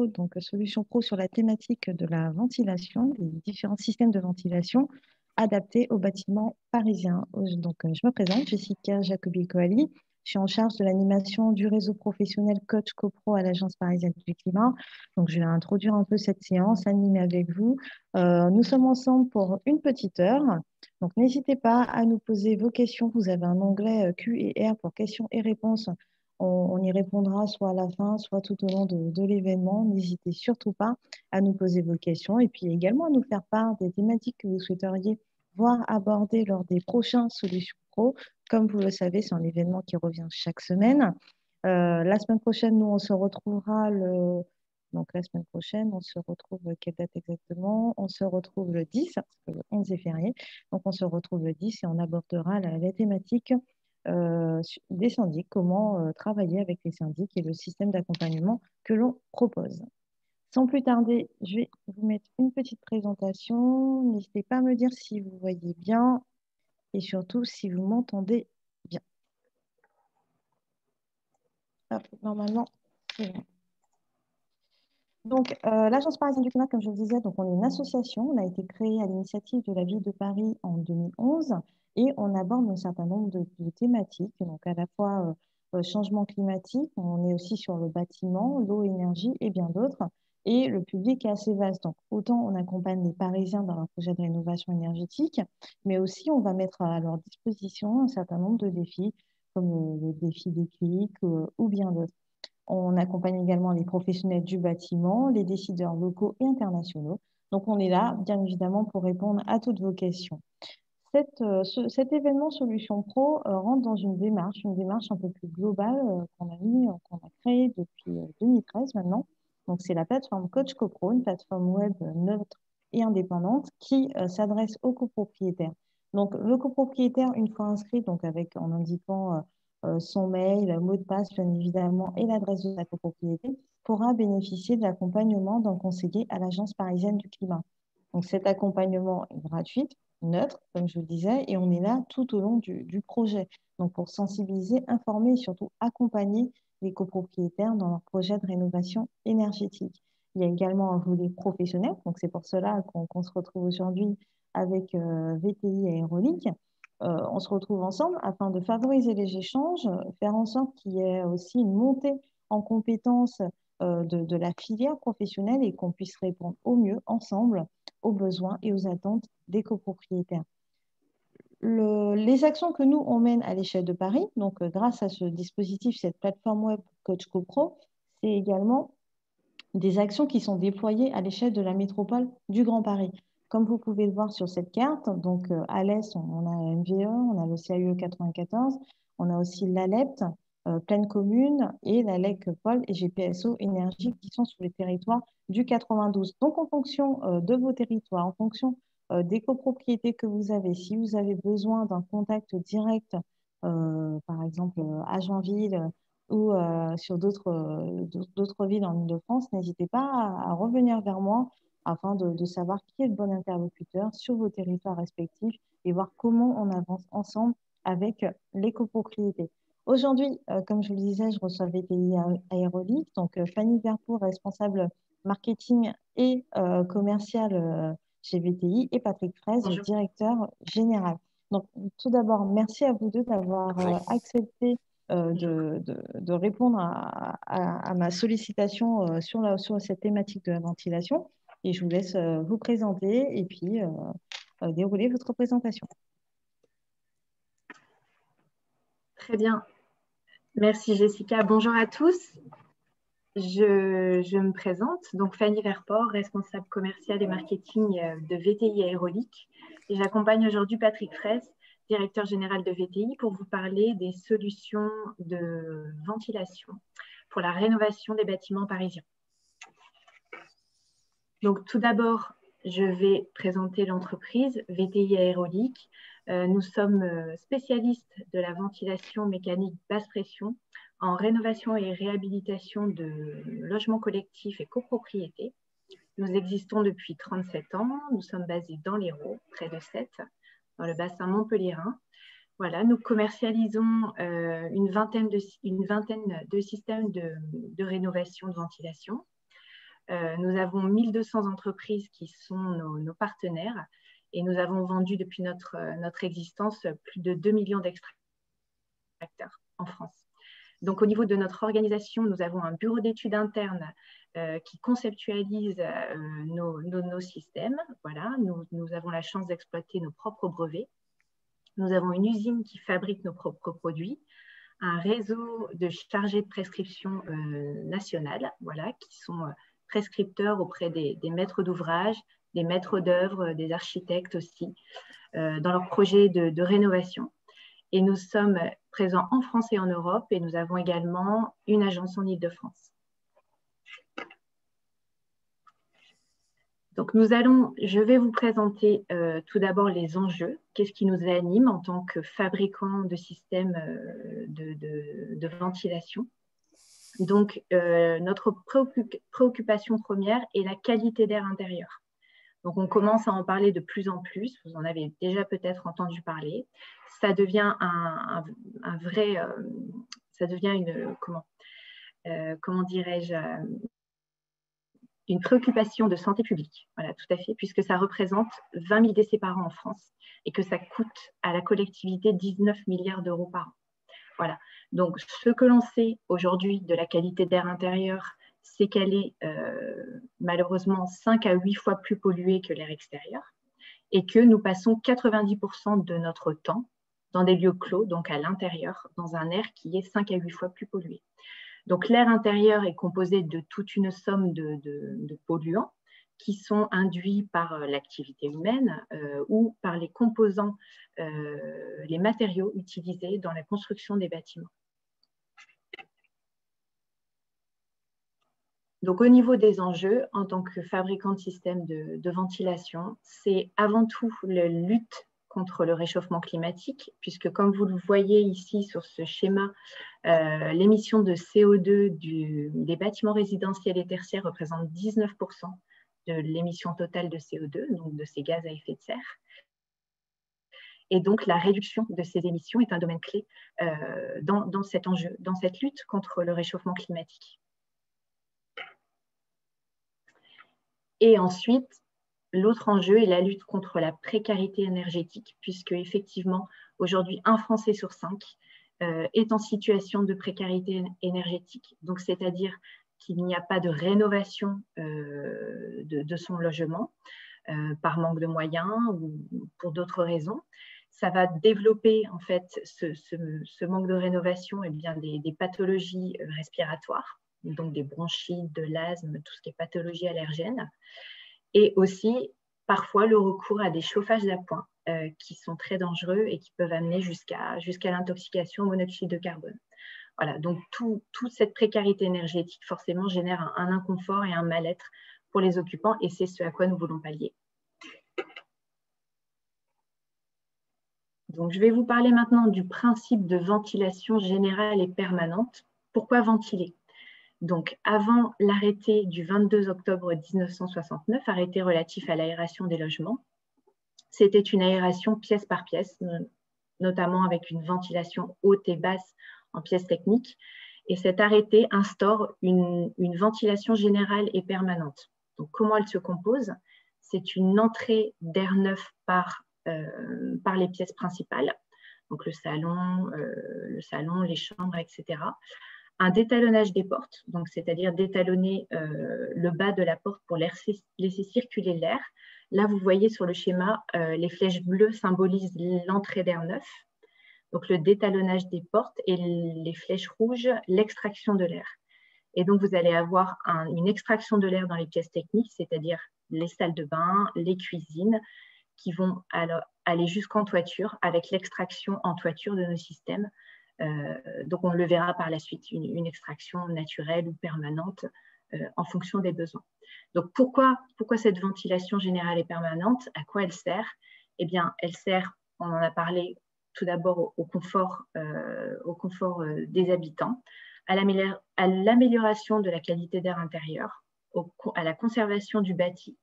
donc Solutions Pro sur la thématique de la ventilation, des différents systèmes de ventilation adaptés aux bâtiments parisiens. Donc, je me présente, Jessica Jacobi-Coali. Je suis en charge de l'animation du réseau professionnel Coach CoPro à l'Agence parisienne du climat. Donc, je vais introduire un peu cette séance, animée avec vous. Nous sommes ensemble pour une petite heure. Donc, n'hésitez pas à nous poser vos questions. Vous avez un onglet Q&R pour questions et réponses. On y répondra soit à la fin, soit tout au long de l'événement. N'hésitez surtout pas à nous poser vos questions et puis également à nous faire part des thématiques que vous souhaiteriez voir abordées lors des prochains Solutions Pro. Comme vous le savez, c'est un événement qui revient chaque semaine. La semaine prochaine, nous, on se retrouvera Donc, la semaine prochaine, on se retrouve, quelle date exactement? On se retrouve le 10, parce que le 11 est férié. Donc, on se retrouve le 10 et on abordera la thématique des syndics, comment travailler avec les syndics et le système d'accompagnement que l'on propose. Sans plus tarder, je vais vous mettre une petite présentation. N'hésitez pas à me dire si vous voyez bien et surtout si vous m'entendez bien. Hop, normalement, c'est bon. Donc, l'Agence parisienne du climat, comme je le disais, donc on est une association. On a été créé à l'initiative de la ville de Paris en 2011 et on aborde un certain nombre de thématiques, donc à la fois changement climatique, on est aussi sur le bâtiment, l'eau, énergie et bien d'autres. Et le public est assez vaste. Donc, autant on accompagne les Parisiens dans leur projet de rénovation énergétique, mais aussi on va mettre à leur disposition un certain nombre de défis, comme le défi des clics ou bien d'autres. On accompagne également les professionnels du bâtiment, les décideurs locaux et internationaux. Donc, on est là, bien évidemment, pour répondre à toutes vos questions. Cet événement Solutions Pro rentre dans une démarche un peu plus globale qu'on a créée depuis 2013 maintenant. Donc, c'est la plateforme Coach CoPro, une plateforme web neutre et indépendante qui s'adresse aux copropriétaires. Donc, le copropriétaire, une fois inscrit, donc en indiquant son mail, le mot de passe, bien évidemment, et l'adresse de la copropriété, pourra bénéficier de l'accompagnement d'un conseiller à l'Agence parisienne du climat. Donc, cet accompagnement est gratuit, neutre, comme je vous le disais, et on est là tout au long du projet. Donc, pour sensibiliser, informer et surtout accompagner les copropriétaires dans leur projet de rénovation énergétique. Il y a également un volet professionnel, donc c'est pour cela qu'on se retrouve aujourd'hui avec VTI Aérolique. On se retrouve ensemble afin de favoriser les échanges, faire en sorte qu'il y ait aussi une montée en compétences de la filière professionnelle et qu'on puisse répondre au mieux ensemble aux besoins et aux attentes des copropriétaires. Les actions que nous, on mène à l'échelle de Paris, donc grâce à ce dispositif, cette plateforme web Coach CoPro, c'est également des actions qui sont déployées à l'échelle de la métropole du Grand Paris. Comme vous pouvez le voir sur cette carte, donc à l'est, on a MVE, on a le CAUE 94, on a aussi l'ALEPT, Pleine Commune, et la LEC Pôle et GPSO Énergie qui sont sur les territoires du 92. Donc, en fonction de vos territoires, en fonction des copropriétés que vous avez, si vous avez besoin d'un contact direct, par exemple à Joinville, ou sur d'autres villes en Île-de-France, n'hésitez pas à revenir vers moi afin de savoir qui est le bon interlocuteur sur vos territoires respectifs et voir comment on avance ensemble avec les copropriétés. Aujourd'hui, comme je vous le disais, je reçois VTI Aérolique, donc Fanny Verpour, responsable marketing et commercial chez VTI, et Patrick Fraise, Bonjour. Directeur général. Donc, tout d'abord, merci à vous deux d'avoir accepté de répondre à ma sollicitation sur cette thématique de la ventilation. Et je vous laisse vous présenter et puis dérouler votre présentation. Très bien. Merci Jessica. Bonjour à tous. Je me présente, donc Fanny Verpoor, responsable commercial et marketing de VTI Aérolique. Et j'accompagne aujourd'hui Patrick Fraise, directeur général de VTI, pour vous parler des solutions de ventilation pour la rénovation des bâtiments parisiens. Donc tout d'abord, je vais présenter l'entreprise VTI Aérolique. Nous sommes spécialistes de la ventilation mécanique basse pression en rénovation et réhabilitation de logements collectifs et copropriétés. Nous existons depuis 37 ans. Nous sommes basés dans l'Hérault, près de Sète, dans le bassin montpelliérain. Voilà, nous commercialisons une vingtaine de systèmes de rénovation de ventilation. Nous avons 1200 entreprises qui sont nos partenaires et nous avons vendu depuis notre existence plus de 2 millions d'extracteurs en France. Donc, au niveau de notre organisation, nous avons un bureau d'études interne qui conceptualise nos systèmes. Voilà, nous avons la chance d'exploiter nos propres brevets. Nous avons une usine qui fabrique nos propres produits, un réseau de chargés de prescription nationale, voilà, qui sont prescripteurs auprès des maîtres d'ouvrage, des maîtres d'œuvre, des architectes aussi, dans leurs projets de rénovation. Et nous sommes présents en France et en Europe, et nous avons également une agence en Île-de-France. Donc, je vais vous présenter tout d'abord les enjeux. Qu'est-ce qui nous anime en tant que fabricant de systèmes de ventilation? Donc, notre préoccupation première est la qualité d'air intérieur. Donc, on commence à en parler de plus en plus. Vous en avez déjà peut-être entendu parler. Ça devient un vrai, ça devient une, comment dirais-je, une préoccupation de santé publique. Voilà, tout à fait, puisque ça représente 20 000 décès par an en France et que ça coûte à la collectivité 19 milliards d'euros par an. Voilà. Donc, ce que l'on sait aujourd'hui de la qualité d'air intérieur, c'est qu'elle est malheureusement 5 à 8 fois plus polluée que l'air extérieur et que nous passons 90% de notre temps dans des lieux clos, donc à l'intérieur, dans un air qui est 5 à 8 fois plus pollué. Donc, l'air intérieur est composé de toute une somme de polluants qui sont induits par l'activité humaine ou par les composants, les matériaux utilisés dans la construction des bâtiments. Donc, au niveau des enjeux, en tant que fabricant de systèmes de ventilation, c'est avant tout la lutte contre le réchauffement climatique, puisque comme vous le voyez ici sur ce schéma, l'émission de CO2 des bâtiments résidentiels et tertiaires représente 19% de l'émission totale de CO2, donc de ces gaz à effet de serre. Et donc, la réduction de ces émissions est un domaine clé dans cet enjeu, dans cette lutte contre le réchauffement climatique. Et ensuite, l'autre enjeu est la lutte contre la précarité énergétique, puisque effectivement, aujourd'hui, 1 Français sur 5 est en situation de précarité énergétique. Donc, c'est-à-dire qu'il n'y a pas de rénovation de son logement par manque de moyens ou pour d'autres raisons. Ça va développer en fait ce manque de rénovation et bien des pathologies respiratoires, donc des bronchites, de l'asthme, tout ce qui est pathologie allergène, et aussi parfois le recours à des chauffages d'appoint qui sont très dangereux et qui peuvent amener jusqu'à l'intoxication au monoxyde de carbone. Voilà, donc toute cette précarité énergétique forcément génère un inconfort et un mal-être pour les occupants, et c'est ce à quoi nous voulons pallier. Donc, je vais vous parler maintenant du principe de ventilation générale et permanente. Pourquoi ventiler? Donc, avant l'arrêté du 22 octobre 1969, arrêté relatif à l'aération des logements, c'était une aération pièce par pièce, notamment avec une ventilation haute et basse en pièces techniques. Et cet arrêté instaure une ventilation générale et permanente. Donc, comment elle se compose? C'est une entrée d'air neuf par les pièces principales, donc le salon, les chambres, etc. Un détalonnage des portes, donc c'est-à-dire détalonner le bas de la porte pour laisser circuler l'air. Là, vous voyez sur le schéma, les flèches bleues symbolisent l'entrée d'air neuf, donc le détalonnage des portes, et les flèches rouges, l'extraction de l'air. Et donc, vous allez avoir une extraction de l'air dans les pièces techniques, c'est-à-dire les salles de bain, les cuisines, qui vont aller jusqu'en toiture avec l'extraction en toiture de nos systèmes. Donc, on le verra par la suite, une extraction naturelle ou permanente en fonction des besoins. Donc, pourquoi cette ventilation générale et permanente? À quoi elle sert? Eh bien, elle sert, on en a parlé tout d'abord au confort des habitants, à l'amélioration de la qualité d'air intérieur, à la conservation du bâti,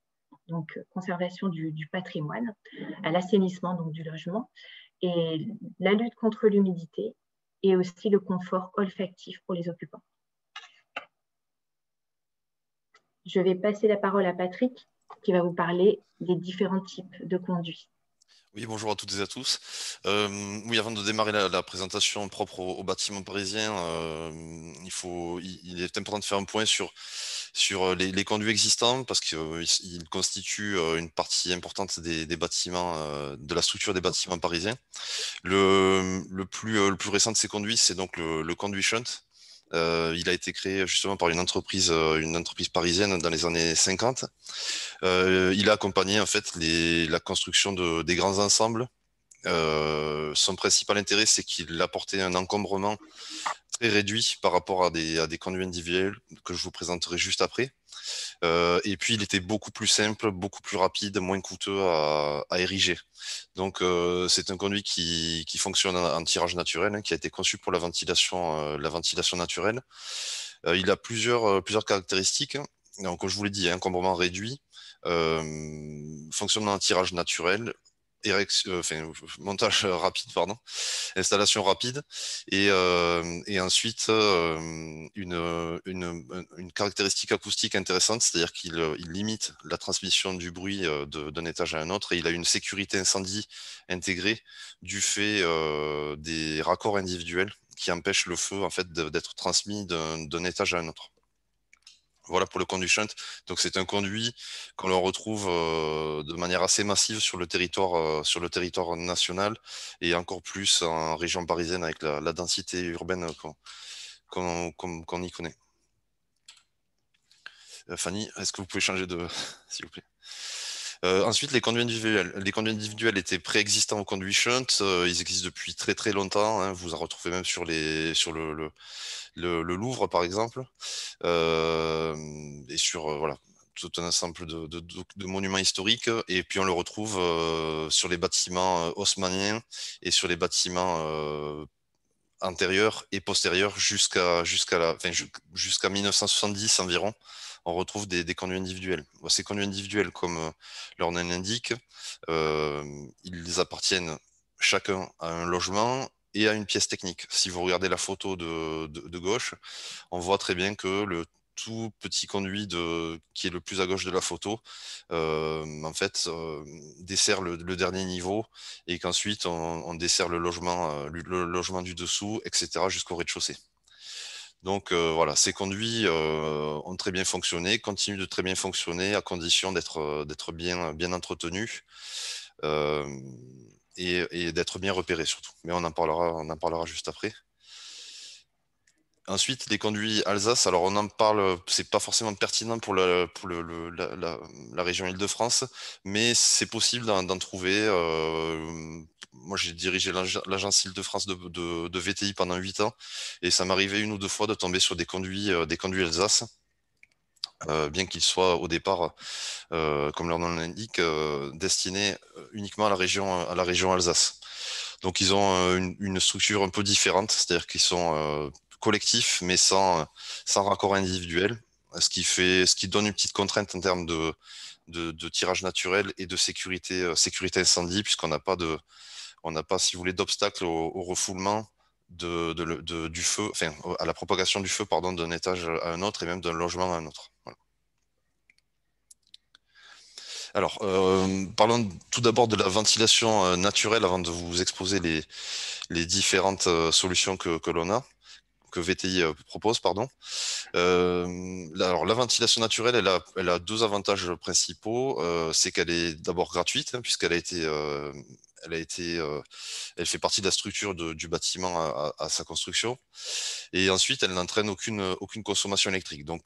donc conservation du patrimoine, à l'assainissement donc du logement, et la lutte contre l'humidité, et aussi le confort olfactif pour les occupants. Je vais passer la parole à Patrick qui va vous parler des différents types de conduits. Oui, bonjour à toutes et à tous. Oui, avant de démarrer la présentation propre au bâtiment parisien, il est important de faire un point sur les conduits existants parce qu'ils constituent une partie importante des bâtiments, de la structure des bâtiments parisiens. Le plus récent de ces conduits, c'est donc le conduit Shunt. Il a été créé justement par une entreprise parisienne dans les années 50. Il a accompagné en fait la construction des grands ensembles. Son principal intérêt, c'est qu'il apportait un encombrement très réduit par rapport à des conduits individuels que je vous présenterai juste après. Et puis, il était beaucoup plus simple, beaucoup plus rapide, moins coûteux à ériger. Donc, c'est un conduit qui fonctionne en tirage naturel, hein, qui a été conçu pour la ventilation naturelle. Il a plusieurs caractéristiques. Donc, comme je vous l'ai dit, un encombrement réduit, fonctionnement en tirage naturel, montage rapide, pardon, installation rapide, et ensuite une caractéristique acoustique intéressante, c'est-à-dire qu'il limite la transmission du bruit d'un étage à un autre, et il a une sécurité incendie intégrée du fait des raccords individuels qui empêchent le feu en fait d'être transmis d'un étage à un autre. Voilà pour le conduit shunt. Donc c'est un conduit qu'on le retrouve de manière assez massive sur le territoire national, et encore plus en région parisienne avec la densité urbaine qu'on y connaît. Fanny, est-ce que vous pouvez changer de s'il vous plaît? Ensuite, les conduits individuels. Les conduits individuels étaient préexistants au conduit shunt. Ils existent depuis très très longtemps, hein. Vous en retrouvez même sur le Louvre, par exemple, et sur voilà, tout un ensemble de monuments historiques. Et puis on le retrouve sur les bâtiments haussmanniens et sur les bâtiments antérieurs et postérieurs jusqu'à 1970 environ. On retrouve des conduits individuels. Ces conduits individuels, comme leur nom l'indique, ils appartiennent chacun à un logement et à une pièce technique. Si vous regardez la photo de gauche, on voit très bien que le tout petit conduit qui est le plus à gauche de la photo, en fait, dessert le dernier niveau, et qu'ensuite on dessert le logement du dessous, etc., jusqu'au rez-de-chaussée. Donc voilà, ces conduits ont très bien fonctionné, continuent de très bien fonctionner à condition d'être bien entretenus, euh, et d'être bien repérés surtout. Mais on en parlera juste après. Ensuite, les conduits Alsace, alors on en parle, c'est pas forcément pertinent pour la région Île-de-France, mais c'est possible d'en trouver. Moi, j'ai dirigé l'agence Île-de-France de VTI pendant 8 ans, et ça m'arrivait une ou deux fois de tomber sur des conduits Alsace, bien qu'ils soient au départ, comme leur nom l'indique, destinés uniquement à la région Alsace. Donc ils ont une structure un peu différente, c'est-à-dire qu'ils sont collectifs mais sans raccord individuel, ce qui donne une petite contrainte en termes de tirage naturel et de sécurité incendie, puisqu'on n'a pas, si vous voulez, d'obstacle au refoulement du feu, enfin à la propagation du feu, pardon, d'un étage à un autre et même d'un logement à un autre. Voilà. Alors, parlons tout d'abord de la ventilation naturelle avant de vous exposer les différentes solutions que l'on a, que VTI propose, pardon. Alors, la ventilation naturelle, elle a deux avantages principaux. C'est qu'elle est d'abord gratuite, hein, elle fait partie de la structure du bâtiment à sa construction. Et ensuite, elle n'entraîne aucune consommation électrique. Donc,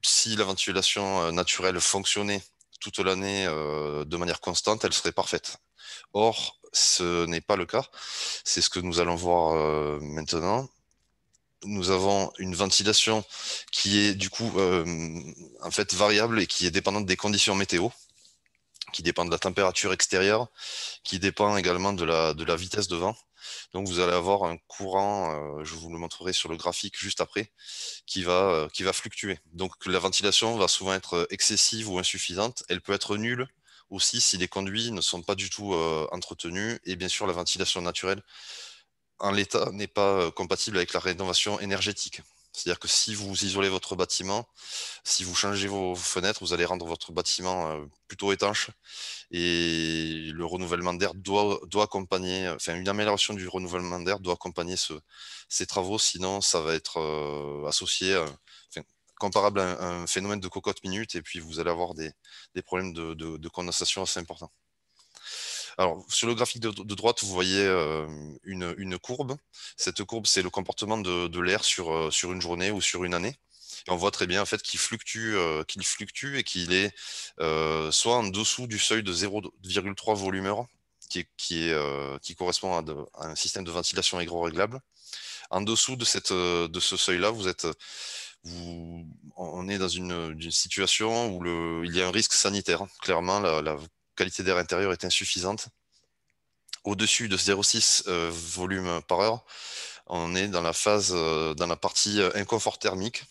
si la ventilation naturelle fonctionnait toute l'année de manière constante, elle serait parfaite. Or, ce n'est pas le cas. C'est ce que nous allons voir maintenant. Nous avons une ventilation qui est du coup en fait variable et qui est dépendante des conditions météo, qui dépend de la température extérieure, qui dépend également de la vitesse de vent. Donc vous allez avoir un courant, je vous le montrerai sur le graphique juste après, qui va fluctuer. Donc la ventilation va souvent être excessive ou insuffisante. Elle peut être nulle aussi si les conduits ne sont pas du tout entretenus. Et bien sûr, la ventilation naturelle en l'état n'est pas compatible avec la rénovation énergétique. C'est-à-dire que si vous isolez votre bâtiment, si vous changez vos fenêtres, vous allez rendre votre bâtiment plutôt étanche. Et le renouvellement d'air doit accompagner, enfin une amélioration du renouvellement d'air doit accompagner ces travaux, sinon ça va être associé, enfin, comparable à un phénomène de cocotte minute, et puis vous allez avoir des problèmes de condensation assez importants. Alors, sur le graphique de droite, vous voyez une courbe. Cette courbe, c'est le comportement de l'air sur une journée ou sur une année. Et on voit très bien en fait qu'il fluctue et qu'il est soit en dessous du seuil de 0,3 volumeur, qui correspond à un système de ventilation aéro-réglable. En dessous de ce seuil-là, on est dans une situation où il y a un risque sanitaire. Clairement, la qualité d'air intérieur est insuffisante. Au-dessus de 0,6 volume par heure, on est dans la partie inconfort thermique.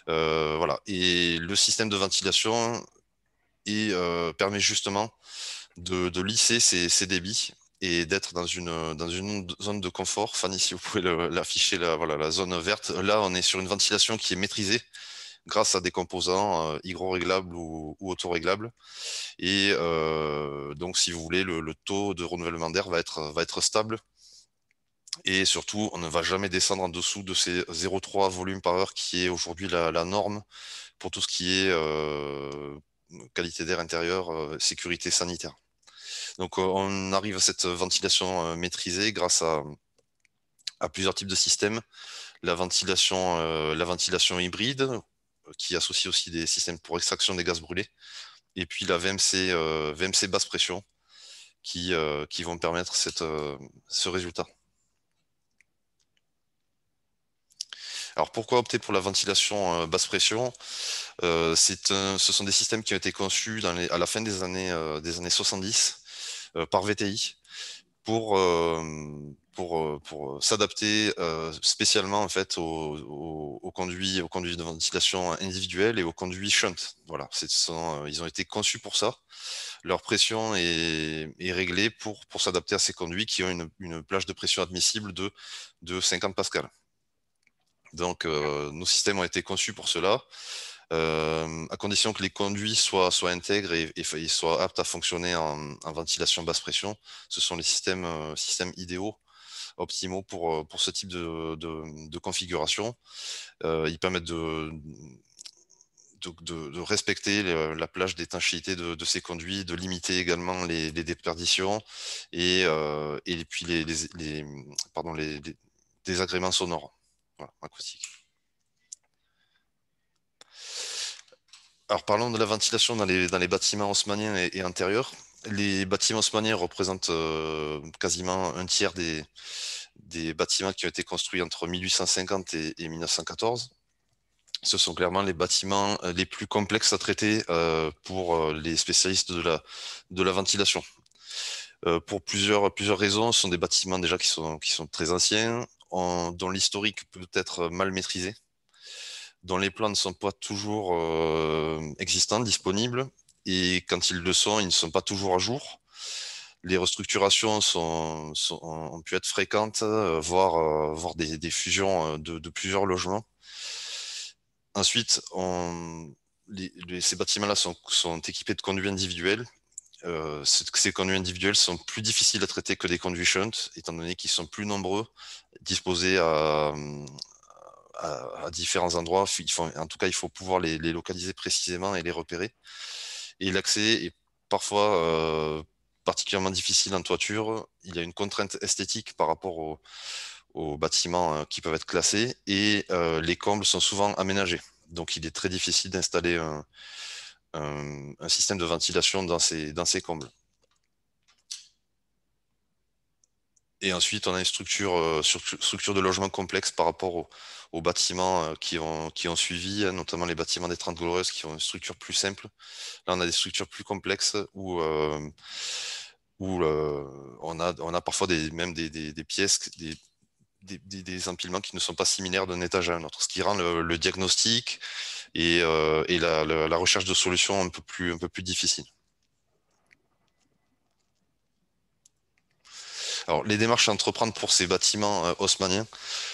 Voilà. Et le système de ventilation permet justement de lisser ces débits et d'être dans une zone de confort. Fanny, si vous pouvez l'afficher, voilà, la zone verte. Là, on est sur une ventilation qui est maîtrisée grâce à des composants hydro-réglables ou auto-réglables. Et donc, si vous voulez, le taux de renouvellement d'air va être stable. Et surtout, on ne va jamais descendre en dessous de ces 0,3 volumes par heure qui est aujourd'hui la norme pour tout ce qui est qualité d'air intérieur, sécurité sanitaire. Donc, on arrive à cette ventilation maîtrisée grâce à plusieurs types de systèmes. La ventilation hybride, qui associe aussi des systèmes pour extraction des gaz brûlés, et puis la VMC basse pression, qui vont permettre ce résultat. Alors pourquoi opter pour la ventilation basse pression? Ce sont des systèmes qui ont été conçus à la fin des années 70 par VTI pour s'adapter spécialement en fait aux conduits de ventilation individuels et aux conduits shunt. Voilà, ils ont été conçus pour ça. Leur pression est réglée pour s'adapter à ces conduits qui ont une plage de pression admissible de 50 pascal. Donc, nos systèmes ont été conçus pour cela, à condition que les conduits soient intègres et soient aptes à fonctionner en ventilation basse pression. Ce sont les systèmes idéaux, optimaux pour ce type de configuration. Ils permettent de respecter la plage d'étanchéité de ces conduits, de limiter également les déperditions et puis les désagréments sonores, voilà, acoustiques. Alors parlons de la ventilation dans les bâtiments haussmanniens et antérieurs. Les bâtiments haussmanniens représentent quasiment un tiers des bâtiments qui ont été construits entre 1850 et 1914. Ce sont clairement les bâtiments les plus complexes à traiter pour les spécialistes de la ventilation. Pour plusieurs raisons, ce sont des bâtiments déjà qui sont très anciens, dont l'historique peut être mal maîtrisé, dont les plans ne sont pas toujours existants, disponibles, et quand ils le sont, ils ne sont pas toujours à jour. Les restructurations ont pu être fréquentes, voire des fusions de plusieurs logements. Ensuite, ces bâtiments-là sont équipés de conduits individuels. Ces conduits individuels sont plus difficiles à traiter que des conduits shunt, étant donné qu'ils sont plus nombreux, disposés à différents endroits. En tout cas, il faut pouvoir les localiser précisément et les repérer. Et l'accès est parfois particulièrement difficile en toiture. Il y a une contrainte esthétique par rapport aux bâtiments qui peuvent être classés, et les combles sont souvent aménagés. Donc, il est très difficile d'installer un système de ventilation dans ces combles. Et ensuite, on a une structure de logement complexe par rapport aux bâtiments qui ont suivi, notamment les bâtiments des 30 Glorieuses qui ont une structure plus simple. Là, on a des structures plus complexes où on a parfois même des pièces, des empilements qui ne sont pas similaires d'un étage à un autre, ce qui rend le diagnostic et la recherche de solutions un peu plus difficile. Alors, les démarches à entreprendre pour ces bâtiments haussmanniens,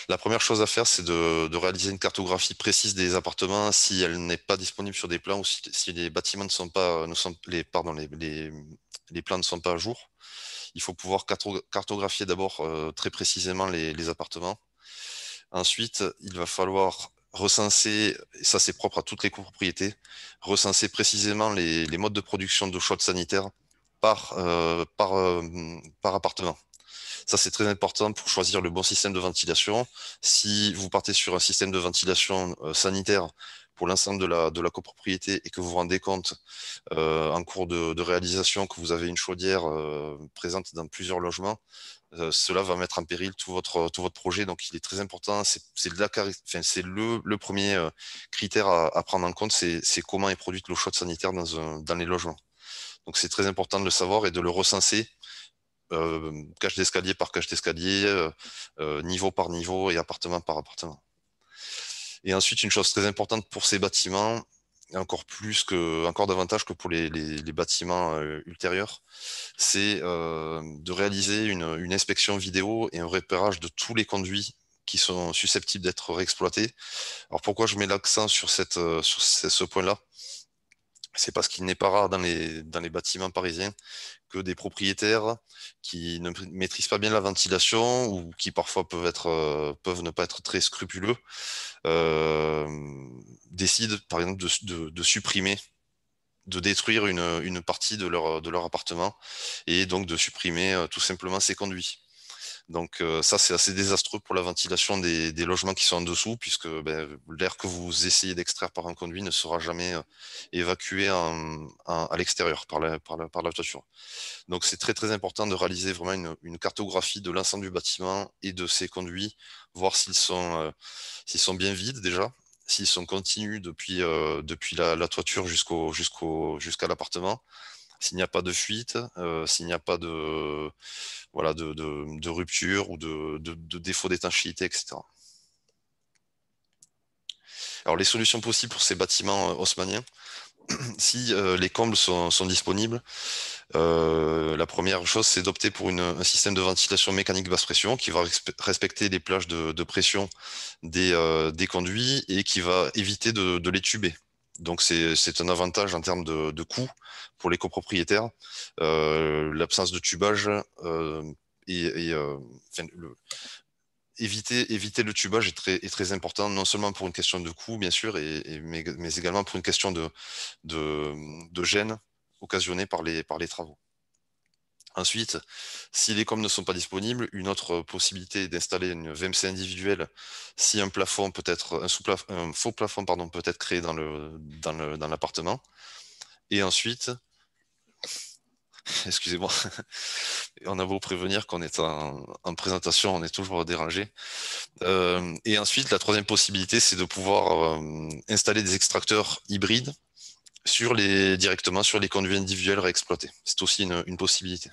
la première chose à faire, c'est de réaliser une cartographie précise des appartements si elle n'est pas disponible sur des plans ou si les bâtiments ne sont pas, ne sont, pardon, les plans ne sont pas à jour. Il faut pouvoir cartographier d'abord très précisément les appartements. Ensuite, il va falloir recenser, et ça c'est propre à toutes les copropriétés, recenser précisément les modes de production d'eau chaude sanitaire par appartement. Ça, c'est très important pour choisir le bon système de ventilation. Si vous partez sur un système de ventilation sanitaire pour l'ensemble de la copropriété et que vous vous rendez compte en cours de réalisation que vous avez une chaudière présente dans plusieurs logements, cela va mettre en péril tout votre projet. Donc, il est très important. C'est le premier critère à prendre en compte, c'est comment est produite l'eau chaude sanitaire dans les logements. Donc, c'est très important de le savoir et de le recenser cage d'escalier par cage d'escalier, niveau par niveau et appartement par appartement. Et ensuite, une chose très importante pour ces bâtiments, encore davantage que pour les bâtiments ultérieurs, c'est de réaliser une inspection vidéo et un repérage de tous les conduits qui sont susceptibles d'être réexploités. Alors pourquoi je mets l'accent sur ce point-là? C'est parce qu'il n'est pas rare dans les bâtiments parisiens que des propriétaires qui ne maîtrisent pas bien la ventilation ou qui parfois peuvent ne pas être très scrupuleux, euh, décident par exemple de supprimer, de détruire une partie de leur appartement et donc de supprimer tout simplement ces conduits. Donc ça, c'est assez désastreux pour la ventilation des logements qui sont en dessous, puisque ben, l'air que vous essayez d'extraire par un conduit ne sera jamais évacué à l'extérieur par la toiture. Donc c'est très très important de réaliser vraiment une cartographie de l'ensemble du bâtiment et de ses conduits, voir s'ils sont bien vides déjà, s'ils sont continus depuis la toiture jusqu'à l'appartement, s'il n'y a pas de fuite, s'il n'y a pas de rupture ou de défaut d'étanchéité, etc. Alors les solutions possibles pour ces bâtiments haussmanniens, si les combles sont disponibles, la première chose, c'est d'opter pour un système de ventilation mécanique basse pression qui va respecter les plages de pression des conduits et qui va éviter de les tuber. Donc c'est un avantage en termes de coût pour les copropriétaires. L'absence de tubage enfin, éviter le tubage est très important, non seulement pour une question de coût, bien sûr, mais également pour une question de gêne occasionnée par les travaux. Ensuite, si les coms ne sont pas disponibles, une autre possibilité est d'installer une VMC individuelle si un plafond peut être un faux plafond pardon, peut être créé dans l'appartement. Et ensuite, excusez-moi, on a beau prévenir qu'on est en présentation, on est toujours dérangé. Et ensuite, la troisième possibilité, c'est de pouvoir installer des extracteurs hybrides directement sur les conduits individuels réexploités. C'est aussi une possibilité.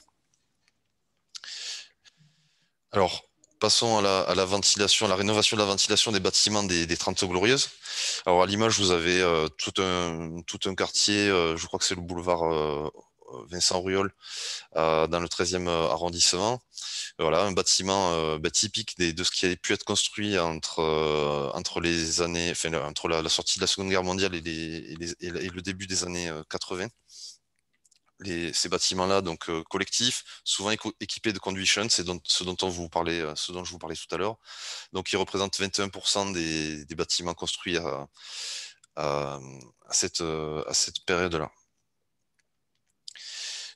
Alors, passons à la ventilation, à la rénovation de la ventilation des bâtiments des 30 Glorieuses. Alors, à l'image, vous avez tout un quartier, je crois que c'est le boulevard Vincent Auriol, dans le 13e arrondissement. Voilà, un bâtiment typique de ce qui a pu être construit entre les années, enfin, entre la sortie de la Seconde Guerre mondiale et le début des années 80. Ces bâtiments-là, donc collectifs, souvent équipés de conduits shunt, c'est ce dont je vous parlais tout à l'heure. Donc, ils représentent 21% des bâtiments construits à cette période-là.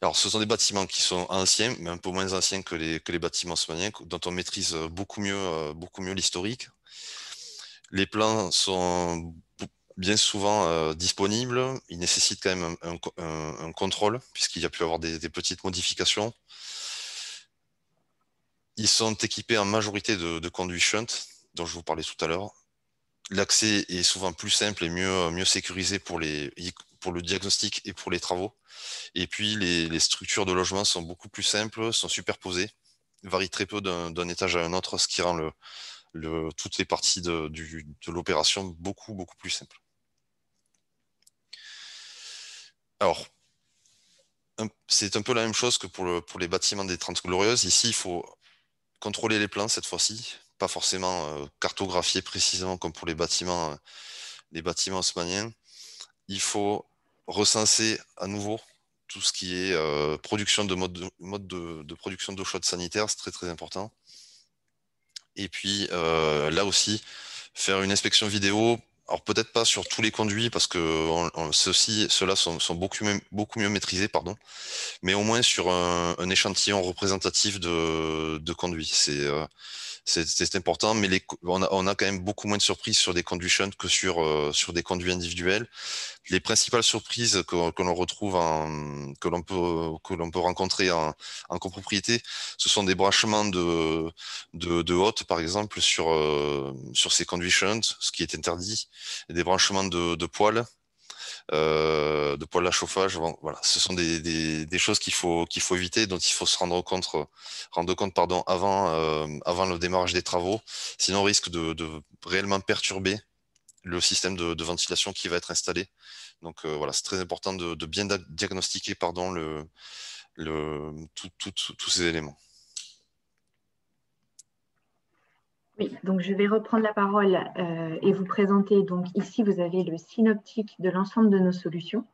Alors, ce sont des bâtiments qui sont anciens, mais un peu moins anciens que les bâtiments haussmanniens, dont on maîtrise beaucoup mieux l'historique. Les plans sont bien souvent disponibles. Ils nécessitent quand même un contrôle, puisqu'il y a pu avoir des petites modifications. Ils sont équipés en majorité de conduits shunt, dont je vous parlais tout à l'heure. L'accès est souvent plus simple et mieux sécurisé pour le diagnostic et pour les travaux. Et puis, les structures de logement sont beaucoup plus simples, sont superposées, varient très peu d'un étage à un autre, ce qui rend toutes les parties de l'opération beaucoup plus simples. Alors, c'est un peu la même chose que pour les bâtiments des 30 Glorieuses. Ici, il faut contrôler les plans cette fois-ci, pas forcément cartographier précisément comme pour les bâtiments haussmanniens. Il faut recenser à nouveau tout ce qui est production de mode de production d'eau chaude sanitaire, c'est très très important. Et puis là aussi, faire une inspection vidéo. Alors peut-être pas sur tous les conduits parce que ceux-là sont beaucoup mieux maîtrisés, pardon, mais au moins sur un échantillon représentatif de conduits. C'est important, mais on a quand même beaucoup moins de surprises sur des conduits shunt que sur des conduits individuels. Les principales surprises que l'on retrouve que l'on peut rencontrer en copropriété, ce sont des branchements de hotte, par exemple, sur ces conduits shunt, ce qui est interdit, et des branchements de poêle à chauffage. Bon, voilà, ce sont des choses qu'il faut éviter, dont il faut se rendre compte pardon, avant le démarrage des travaux. Sinon, on risque de réellement perturber le système de ventilation qui va être installé. Donc voilà, c'est très important de bien diagnostiquer pardon, tous ces éléments. Oui, donc je vais reprendre la parole et vous présenter. Donc ici, vous avez le synoptique de l'ensemble de nos solutions,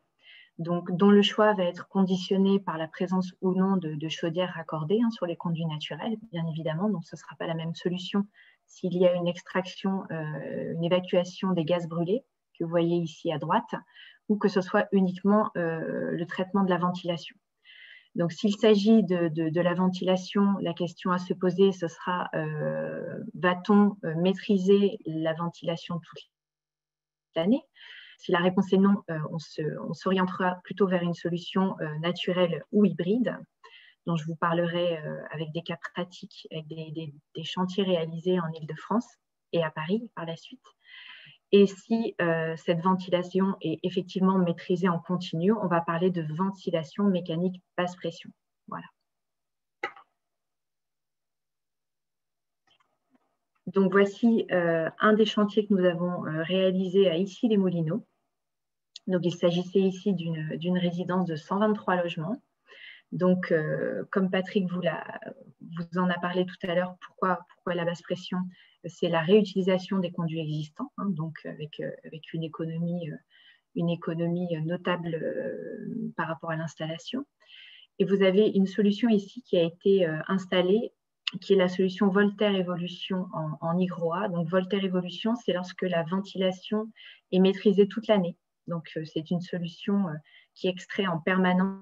donc, dont le choix va être conditionné par la présence ou non de chaudières raccordées sur les conduits naturels, bien évidemment. Donc, ce ne sera pas la même solution s'il y a une extraction, une évacuation des gaz brûlés que vous voyez ici à droite, ou que ce soit uniquement le traitement de la ventilation. Donc, s'il s'agit de la ventilation, la question à se poser, ce sera va-t-on maîtriser la ventilation toute l'année? Si la réponse est non, on s'orientera plutôt vers une solution naturelle ou hybride, dont je vous parlerai avec des cas pratiques, avec des chantiers réalisés en Île-de-France et à Paris par la suite. Et si cette ventilation est effectivement maîtrisée en continu, on va parler de ventilation mécanique basse pression. Voilà. Donc, voici un des chantiers que nous avons réalisé à Issy-les-Moulineaux. Donc, il s'agissait ici d'une résidence de 123 logements. Donc, comme Patrick vous en a parlé tout à l'heure, pourquoi la basse pression? C'est la réutilisation des conduits existants, donc avec une économie notable par rapport à l'installation. Et vous avez une solution ici qui a été installée, qui est la solution Voltaire Évolution en hygroa. Donc, Voltaire Évolution, c'est lorsque la ventilation est maîtrisée toute l'année. Donc, c'est une solution qui extrait en permanence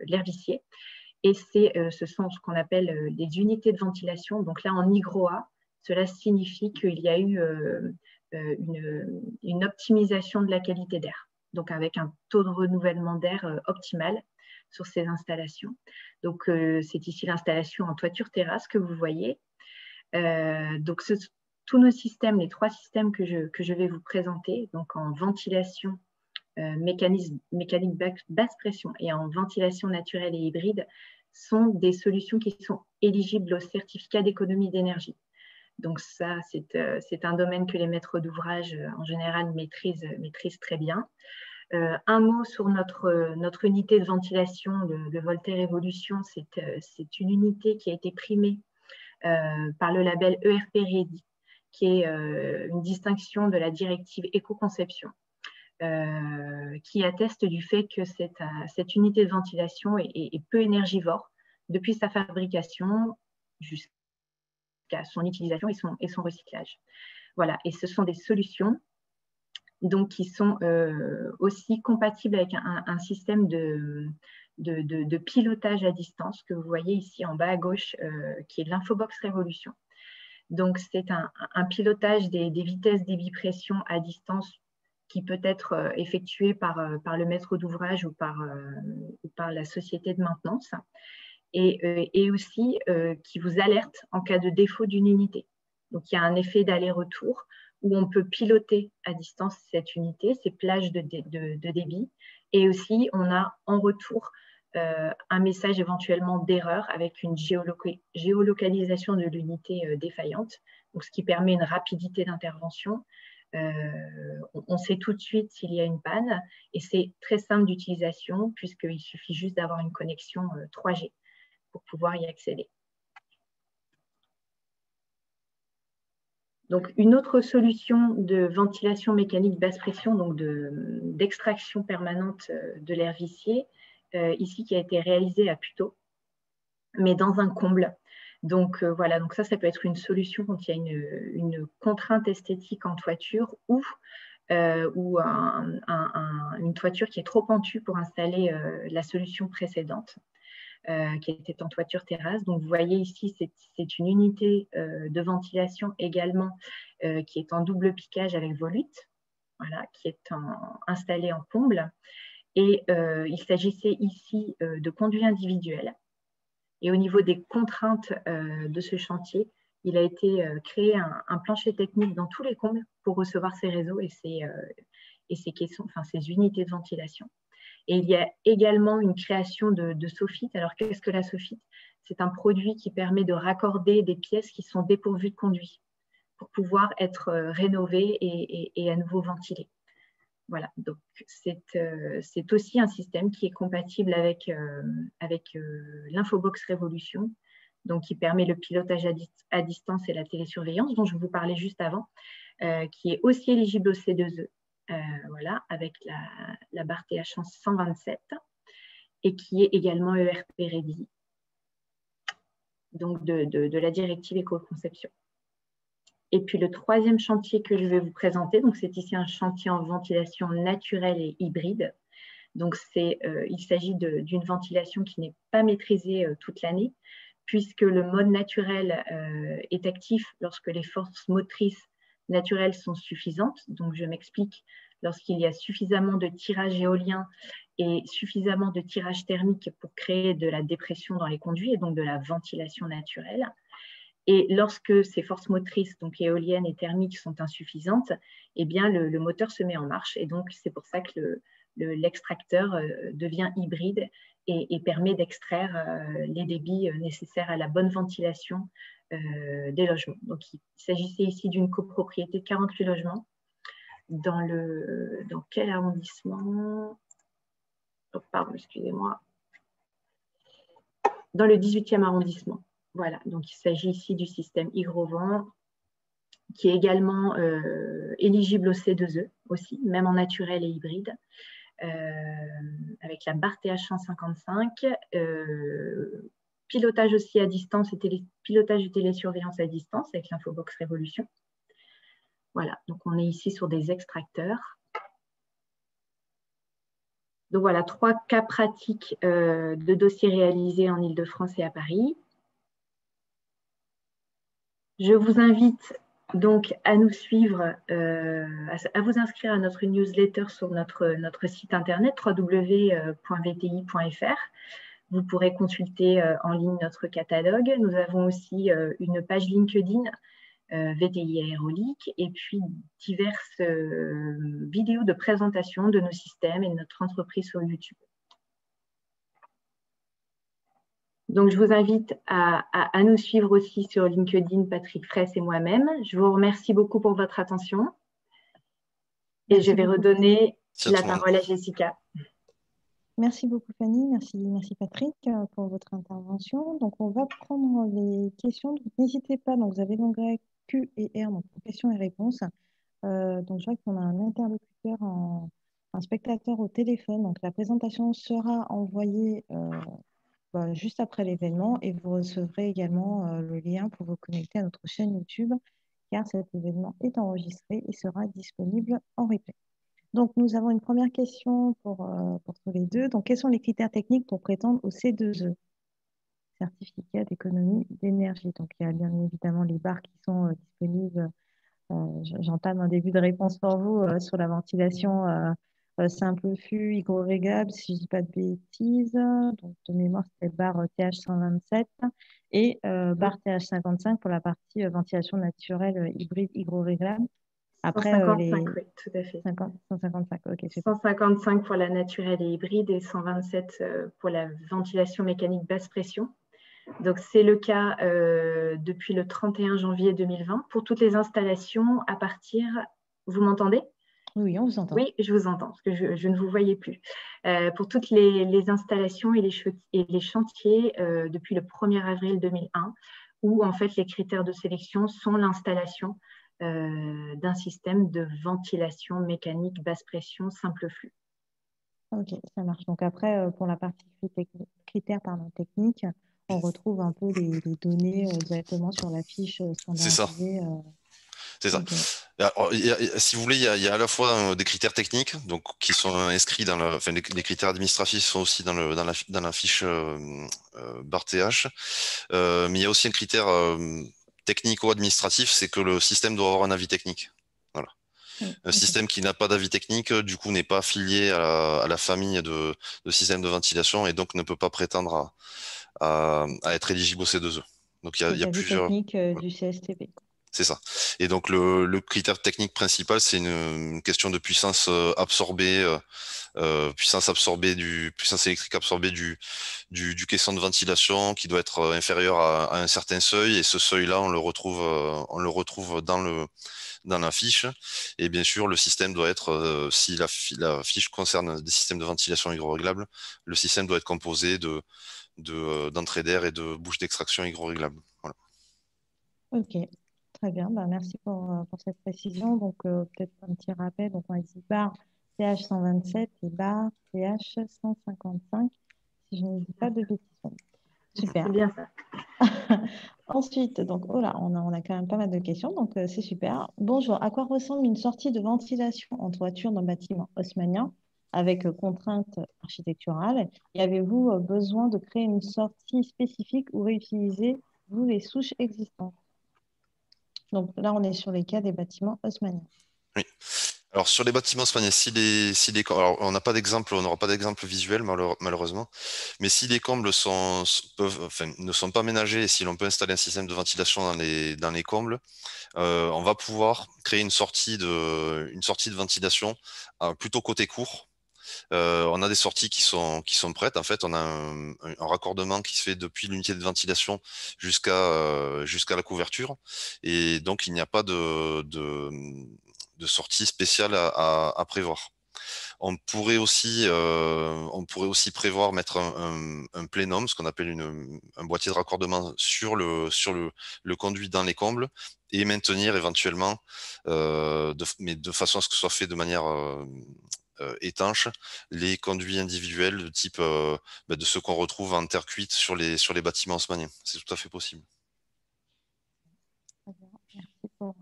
l'air vicié. Et ce sont ce qu'on appelle des unités de ventilation. Donc là, en hygroa, cela signifie qu'il y a eu une optimisation de la qualité d'air, donc avec un taux de renouvellement d'air optimal sur ces installations. Donc, c'est ici l'installation en toiture-terrasse que vous voyez. Donc, tous nos systèmes, les 3 systèmes que je vais vous présenter, donc en ventilation, mécanique basse pression et en ventilation naturelle et hybride, sont des solutions qui sont éligibles au certificat d'économie d'énergie. Donc ça, c'est un domaine que les maîtres d'ouvrage en général maîtrisent très bien. Un mot sur notre unité de ventilation, le Voltaire Évolution, c'est une unité qui a été primée par le label ERP Ready, qui est une distinction de la directive éco-conception, qui atteste du fait que cette unité de ventilation est peu énergivore depuis sa fabrication jusqu'à son utilisation et son recyclage. Voilà, et ce sont des solutions donc, qui sont aussi compatibles avec un système de pilotage à distance que vous voyez ici en bas à gauche, qui est l'Infobox Révolution. Donc, c'est un pilotage des vitesses débit-pression à distance qui peut être effectué par le maître d'ouvrage ou par la société de maintenance, et aussi qui vous alerte en cas de défaut d'une unité. Donc, il y a un effet d'aller-retour où on peut piloter à distance cette unité, ces plages de débit, et aussi on a en retour un message éventuellement d'erreur avec une géolocalisation de l'unité défaillante, donc ce qui permet une rapidité d'intervention on sait tout de suite s'il y a une panne et c'est très simple d'utilisation puisqu'il suffit juste d'avoir une connexion 3G pour pouvoir y accéder. Donc, une autre solution de ventilation mécanique basse pression, donc d'extraction permanente de l'air vicié, ici qui a été réalisée à Puteaux, mais dans un comble. Donc voilà, donc ça peut être une solution quand il y a une contrainte esthétique en toiture ou une toiture qui est trop pentue pour installer la solution précédente. Qui était en toiture terrasse. Donc, vous voyez ici, c'est une unité de ventilation également qui est en double piquage avec volute, voilà, qui est installée en comble. Et il s'agissait ici de conduits individuels. Et au niveau des contraintes de ce chantier, il a été créé un plancher technique dans tous les combles pour recevoir ces réseaux et ces unités de ventilation. Et il y a également une création de Sofit. Alors, qu'est-ce que la Sofit? C'est un produit qui permet de raccorder des pièces qui sont dépourvues de conduit pour pouvoir être rénovées et à nouveau ventilées. Voilà, donc c'est aussi un système qui est compatible avec l'Infobox Révolution, donc qui permet le pilotage à distance et la télésurveillance, dont je vous parlais juste avant, qui est aussi éligible au C2E. Voilà, avec la barre TH 127 et qui est également ERP Ready, donc de la directive éco-conception. Et puis le troisième chantier que je vais vous présenter, donc c'est ici un chantier en ventilation naturelle et hybride. Donc il s'agit d'une ventilation qui n'est pas maîtrisée toute l'année, puisque le mode naturel est actif lorsque les forces motrices naturelles sont suffisantes. Donc, je m'explique, lorsqu'il y a suffisamment de tirage éolien et suffisamment de tirage thermique pour créer de la dépression dans les conduits et donc de la ventilation naturelle. Et lorsque ces forces motrices, donc éoliennes et thermiques, sont insuffisantes, eh bien, le moteur se met en marche. Et donc, c'est pour ça que l'extracteur devient hybride et permet d'extraire les débits nécessaires à la bonne ventilation des logements. Donc, il s'agissait ici d'une copropriété de 48 logements. Dans quel arrondissement? Oh, pardon, excusez-moi. Dans le 18e arrondissement. Voilà, donc il s'agit ici du système Hygrovent, qui est également éligible au C2E aussi, même en naturel et hybride, avec la barre TH 155, pilotage aussi à distance et pilotage de télésurveillance à distance avec l'Infobox Révolution. Voilà, donc on est ici sur des extracteurs. Donc voilà, 3 cas pratiques de dossiers réalisés en Île-de-France et à Paris. Je vous invite donc à nous suivre, à vous inscrire à notre newsletter sur notre site internet www.vti.fr. Vous pourrez consulter en ligne notre catalogue. Nous avons aussi une page LinkedIn VTI Aérolique et puis diverses vidéos de présentation de nos systèmes et de notre entreprise sur YouTube. Donc, je vous invite à nous suivre aussi sur LinkedIn, Patrick Fraisse et moi-même. Je vous remercie beaucoup pour votre attention. Et je vais redonner la parole à Jessica. Merci beaucoup, Fanny. Merci Patrick pour votre intervention. Donc, on va prendre les questions. N'hésitez pas, donc, vous avez l'onglet Q et R, donc questions et réponses. Donc, je vois qu'on a un interlocuteur, un spectateur au téléphone. Donc, la présentation sera envoyée juste après l'événement et vous recevrez également le lien pour vous connecter à notre chaîne YouTube car cet événement est enregistré et sera disponible en replay. Donc, nous avons une première question pour tous les deux. Donc, quels sont les critères techniques pour prétendre au C2E, certificat d'économie d'énergie? Donc, il y a bien évidemment les barres qui sont disponibles. J'entame un début de réponse pour vous sur la ventilation simple flux, hygroréglable, si je ne dis pas de bêtises. Donc, de mémoire, c'était barre TH127 et barre TH55 pour la partie ventilation naturelle hybride hygroréglable. Après, 155, oui, tout à fait. 155, ok. 155 pour la naturelle et hybride et 127 pour la ventilation mécanique basse pression. Donc, c'est le cas depuis le 31 janvier 2020 pour toutes les installations à partir Vous m'entendez? Oui, on vous entend. Oui, je vous entends, parce que je ne vous voyais plus. Pour toutes les installations et les chantiers depuis le 1er avril 2001, où en fait les critères de sélection sont l'installation d'un système de ventilation mécanique basse pression simple flux. Ok, ça marche. Donc après, pour la partie critères techniques, on retrouve un peu les données directement sur la fiche C'est ça. standardisée. C'est ça. Ok, Alors, si vous voulez, il y a à la fois des critères techniques donc, qui sont inscrits dans le. Enfin, les critères administratifs sont aussi dans la fiche barre TH. Mais il y a aussi un critère technico-administratif, c'est que le système doit avoir un avis technique. Voilà. Un ok, système qui n'a pas d'avis technique, du coup, n'est pas affilié à la famille de systèmes de ventilation et donc ne peut pas prétendre à être éligible au C2E. Donc, il y donc a avis plusieurs. technique du CSTB. C'est ça. Et donc le critère technique principal, c'est une question de puissance absorbée, puissance électrique absorbée du caisson de ventilation qui doit être inférieur à un certain seuil. Et ce seuil-là, on le retrouve dans la fiche. Et bien sûr, le système doit être, si la fiche concerne des systèmes de ventilation hygroréglables, le système doit être composé d'entrée d'air et de bouches d'extraction hygroréglables. Voilà. Ok, très bien. Bah, merci pour cette précision. Donc, peut-être un petit rappel. Donc, on a dit bar CH 127 et bar CH 155, si je ne dis pas de bêtises. C'est Super. bien ça. Ensuite, donc, oh là, on a quand même pas mal de questions, donc c'est super. Bonjour, à quoi ressemble une sortie de ventilation en toiture d'un bâtiment haussmannien avec contraintes architecturales? Et avez-vous besoin de créer une sortie spécifique ou réutiliser, vous, les souches existantes? Donc là, on est sur les cas des bâtiments haussmanniens. Oui. Alors sur les bâtiments haussmanniens, alors on n'a pas d'exemple, on n'aura pas d'exemple visuel malheureusement, mais si les combles enfin, ne sont pas ménagés et si l'on peut installer un système de ventilation dans les combles, on va pouvoir créer une sortie de ventilation plutôt côté court. On a des sorties qui sont prêtes. En fait, on a un raccordement qui se fait depuis l'unité de ventilation jusqu'à la couverture. Et donc, il n'y a pas de sortie spéciale à prévoir. On pourrait aussi prévoir mettre un plénum, ce qu'on appelle un boîtier de raccordement sur le conduit dans les combles et maintenir éventuellement, mais de façon à ce que ce soit fait de manière étanche, les conduits individuels de type de ceux qu'on retrouve en terre cuite sur les bâtiments haussmanniens. C'est tout à fait possible. Très bien. Merci pour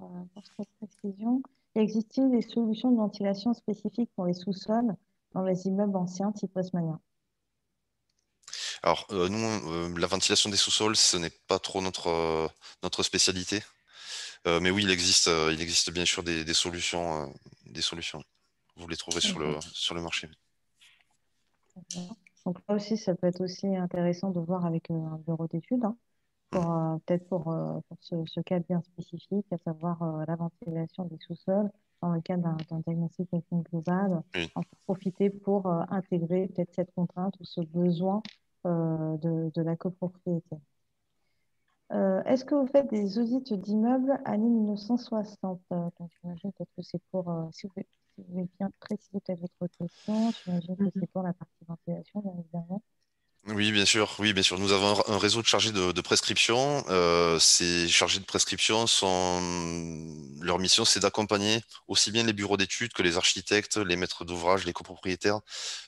cette précision. Existe-t-il des solutions de ventilation spécifiques pour les sous-sols dans les immeubles anciens type haussmannien? Alors, nous, la ventilation des sous-sols, ce n'est pas trop notre spécialité. Mais oui, il existe bien sûr des solutions. Des solutions. Vous les trouverez sur le, Ok. sur le marché. Bien. Donc là aussi, ça peut être aussi intéressant de voir avec un bureau d'études, hein, Mhm. peut-être pour ce cas bien spécifique, à savoir la ventilation des sous-sols dans le cadre d'un diagnostic technique global, Oui. en profiter pour intégrer peut-être cette contrainte ou ce besoin de la copropriété. Est-ce que vous faites des audits d'immeubles années 1960? Donc, j'imagine peut-être que c'est pour, si vous voulez bien préciser peut-être votre question, j'imagine que c'est pour la partie ventilation, bien évidemment. Oui, bien sûr. Oui, bien sûr. Nous avons un réseau de chargés de prescription. Ces chargés de prescription leur mission, c'est d'accompagner aussi bien les bureaux d'études que les architectes, les maîtres d'ouvrage, les copropriétaires,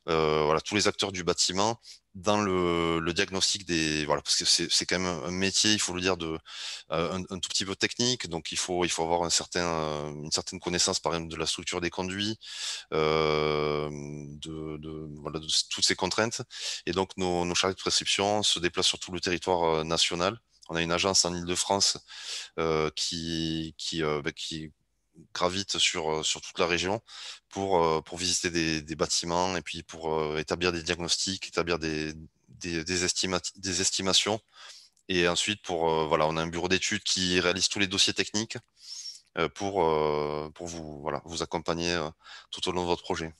voilà, tous les acteurs du bâtiment dans le diagnostic voilà, parce que c'est quand même un métier, il faut le dire, un tout petit peu technique. Donc, il faut avoir une certaine connaissance, par exemple, de la structure des conduits, voilà, de toutes ces contraintes. Et donc, nos chargés de prescription se déplacent sur tout le territoire national. On a une agence en Île-de-France qui gravite sur toute la région pour visiter des bâtiments et puis pour établir des diagnostics, établir des estimations. Et ensuite, voilà, on a un bureau d'études qui réalise tous les dossiers techniques pour vous accompagner tout au long de votre projet.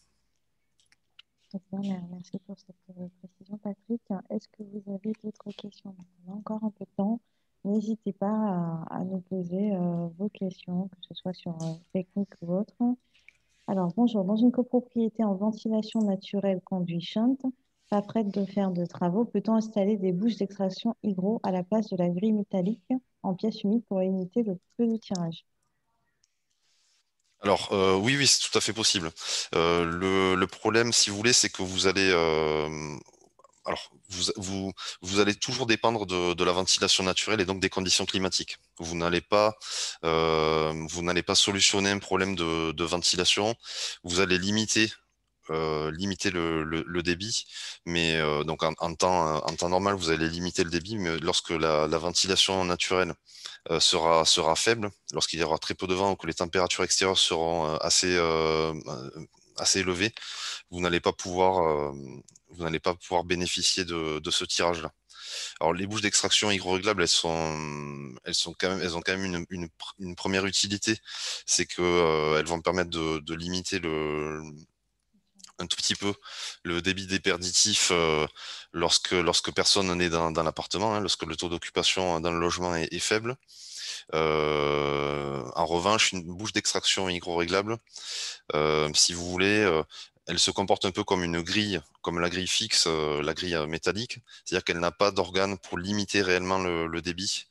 Très bien, merci pour cette précision, Patrick. Est-ce que vous avez d'autres questions? On a encore un peu de temps. n'hésitez pas à nous poser vos questions, que ce soit sur technique ou autre. Alors, bonjour. Dans une copropriété en ventilation naturelle conduit shunt, pas prête de faire de travaux, peut-on installer des bouches d'extraction hydro à la place de la grille métallique en pièces humides pour limiter le peu de tirage? Alors, oui, oui, c'est tout à fait possible. Le problème, si vous voulez, c'est que vous allez, alors, vous allez toujours dépendre de la ventilation naturelle et donc des conditions climatiques. Vous n'allez pas solutionner un problème de ventilation. Vous allez limiter le débit, mais donc en temps normal, vous allez limiter le débit, mais lorsque la ventilation naturelle sera faible, lorsqu'il y aura très peu de vent ou que les températures extérieures seront assez élevées, vous n'allez pas pouvoir, bénéficier de ce tirage-là. Alors, les bouches d'extraction hygroréglables, elles ont quand même une première utilité, c'est que elles vont permettre de limiter un tout petit peu le débit déperditif lorsque personne n'est dans l'appartement, hein, lorsque le taux d'occupation dans le logement est faible. En revanche, une bouche d'extraction hygroréglable, si vous voulez, elle se comporte un peu comme une grille, comme la grille fixe, la grille métallique, c'est-à-dire qu'elle n'a pas d'organe pour limiter réellement le débit.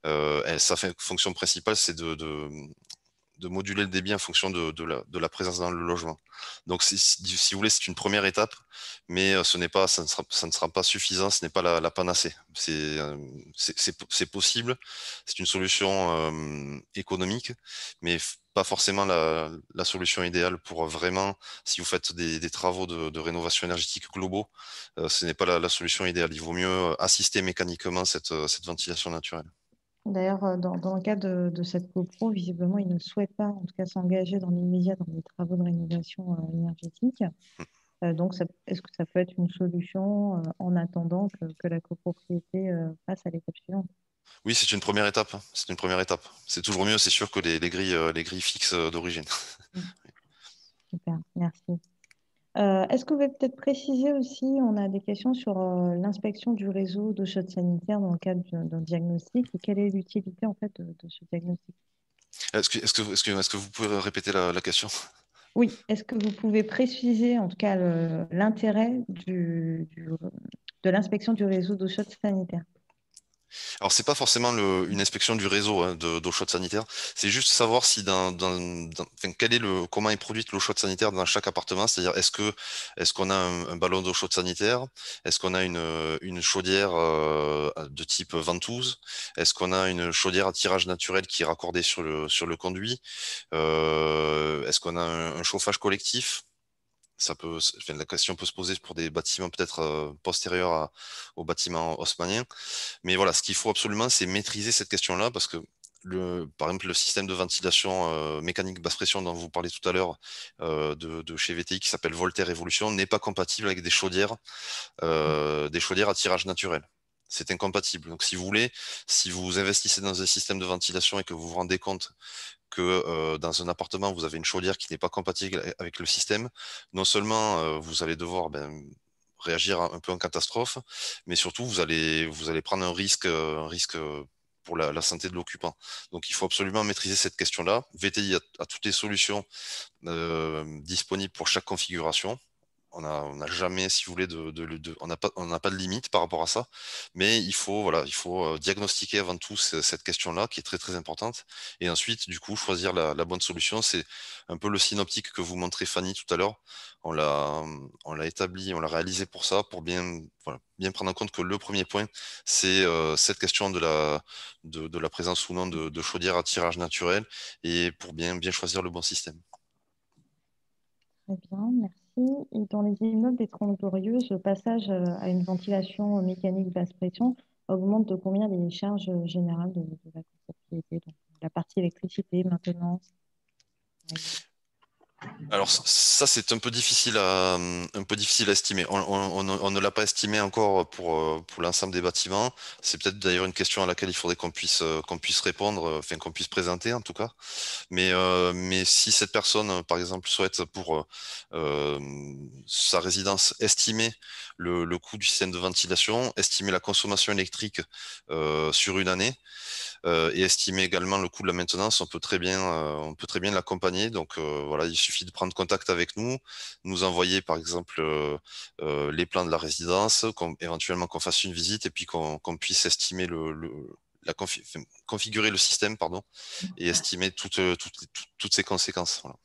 Sa fonction principale, c'est de moduler le débit en fonction de la présence dans le logement. Donc, si vous voulez, c'est une première étape, mais ça ne sera pas suffisant, ce n'est pas la panacée. C'est possible, c'est une solution économique, mais pas forcément la solution idéale pour vraiment, si vous faites des travaux de rénovation énergétique globaux, ce n'est pas la solution idéale. Il vaut mieux assister mécaniquement cette ventilation naturelle. D'ailleurs, dans le cas de cette copro, visiblement, ils ne souhaitent pas, en tout cas, s'engager dans l'immédiat dans des travaux de rénovation énergétique. Donc, est-ce que ça peut être une solution en attendant que la copropriété passe à l'étape suivante? Oui, c'est une première étape, hein. C'est une première étape. C'est toujours mieux, c'est sûr, que les grilles fixes d'origine. Mm. Super, merci. Est-ce que vous pouvez peut-être préciser aussi, on a des questions sur l'inspection du réseau d'eau chaude sanitaire dans le cadre d'un diagnostic et quelle est l'utilité en fait de ce diagnostic? Est-ce que vous pouvez répéter la question? Oui, est-ce que vous pouvez préciser en tout cas l'intérêt de l'inspection du réseau d'eau chaude sanitaire? Alors, c'est pas forcément une inspection du réseau, hein, d'eau chaude sanitaire. C'est juste savoir si enfin, comment est produite l'eau chaude sanitaire dans chaque appartement. C'est-à-dire, est-ce qu'on a un ballon d'eau chaude sanitaire? Est-ce qu'on a une chaudière de type ventouse? Est-ce qu'on a une chaudière à tirage naturel qui est raccordée sur le conduit? Est-ce qu'on a un chauffage collectif? Enfin, la question peut se poser pour des bâtiments peut-être postérieurs aux bâtiments haussmanniens. Mais voilà, ce qu'il faut absolument, c'est maîtriser cette question-là parce que par exemple, le système de ventilation mécanique basse pression dont vous parlez tout à l'heure de chez VTI qui s'appelle Voltaire Evolution n'est pas compatible avec des chaudières à tirage naturel. C'est incompatible. Donc, si vous voulez, si vous investissez dans un système de ventilation et que vous vous rendez compte que dans un appartement, vous avez une chaudière qui n'est pas compatible avec le système, non seulement vous allez devoir réagir un peu en catastrophe, mais surtout vous allez prendre un risque pour la santé de l'occupant. Donc il faut absolument maîtriser cette question-là. VTI a toutes les solutions disponibles pour chaque configuration. On n'a jamais, si vous voulez, on n'a pas de limite par rapport à ça, mais il faut diagnostiquer avant tout cette question-là qui est très très importante, et ensuite du coup choisir la bonne solution. C'est un peu le synoptique que vous montrez Fanny tout à l'heure. On l'a on l'a établi, on l'a réalisé pour ça, pour bien prendre en compte que le premier point, c'est cette question de la présence ou non de chaudière à tirage naturel, et pour bien choisir le bon système. Très bien, merci. Et dans les immeubles des 30 Glorieuses, le passage à une ventilation mécanique basse pression augmente de combien les charges générales de la copropriété? Donc, la partie électricité, maintenance, par exemple. Alors ça, c'est un peu difficile à estimer. On ne l'a pas estimé encore pour l'ensemble des bâtiments. C'est peut-être d'ailleurs une question à laquelle il faudrait qu'on puisse répondre, enfin qu'on puisse présenter en tout cas. Mais si cette personne, par exemple, souhaite pour sa résidence estimer le coût du système de ventilation, estimer la consommation électrique sur une année, et estimer également le coût de la maintenance, on peut très bien l'accompagner. Donc voilà, il suffit de prendre contact avec nous, nous envoyer par exemple les plans de la résidence, éventuellement qu'on fasse une visite et puis qu'on puisse estimer enfin, configurer le système, pardon, et estimer toutes ces conséquences. Voilà.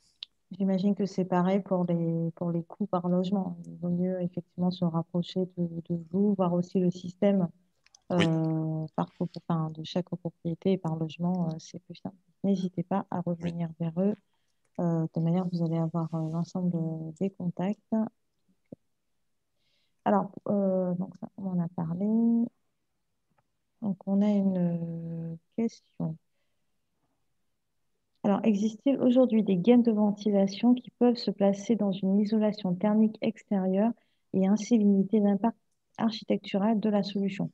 J'imagine que c'est pareil pour les coûts par logement. Il vaut mieux effectivement se rapprocher de vous, voir aussi le système Oui, enfin, de chaque copropriété et par logement, c'est plus simple. N'hésitez pas à oui. revenir vers eux. De manière, vous allez avoir l'ensemble des contacts. Alors, donc ça, on en a parlé. Donc, on a une question. Alors, existe-t-il aujourd'hui des gaines de ventilation qui peuvent se placer dans une isolation thermique extérieure et ainsi limiter l'impact architectural de la solution?